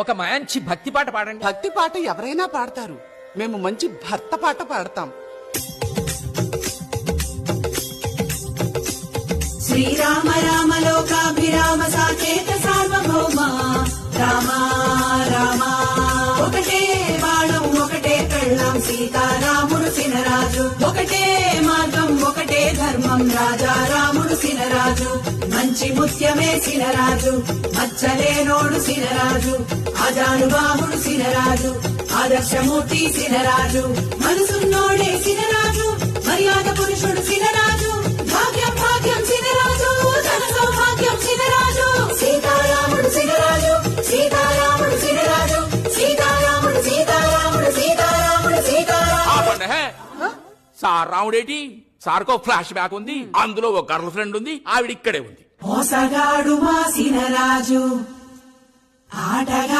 ఒక మంచి భక్తి పాట పాడండి. భక్తి పాట ఎవరైనా పాడతారు, మేము మంచి భర్త పాట పాడతాం. శ్రీరామ రామ లోకాభిరామ సాకేత సార్వభౌమ రామ రామ ఒకటే బాణం ఒకటే కళ్ళం సీతారాముడు సినరాజు ఒకటే మార్గం ఒకటే ధర్మం రాజా రాముడు సినరాజు మంచి ముత్యమే సినరాజు మచ్చలేనోడు సినరాజు ఆజానుబాహుడు సినరాజు ఆదర్శమూర్తి సినరాజు మనసున్నోడే సినరాజు మర్యాద పురుషుడు సినరాజు భాగ్యం భాగ్యం సినరాజు ధన సౌభాగ్యం సినరాజు సీతారాముడు సినరాజు సీతారాముడు సినరాజు సీతారాముడు సీతారాముడు సీతారాముడు సీతారాముడు. సార్ రాముడేటి సార్కో ఫ్లాష్ బ్యాక్ ఉంది, అందులో ఒక గర్ల్ ఫ్రెండ్ ఉంది, ఆవిడ ఇక్కడే ఉంది. మోసగాడు మా సినరాజు ఆటగా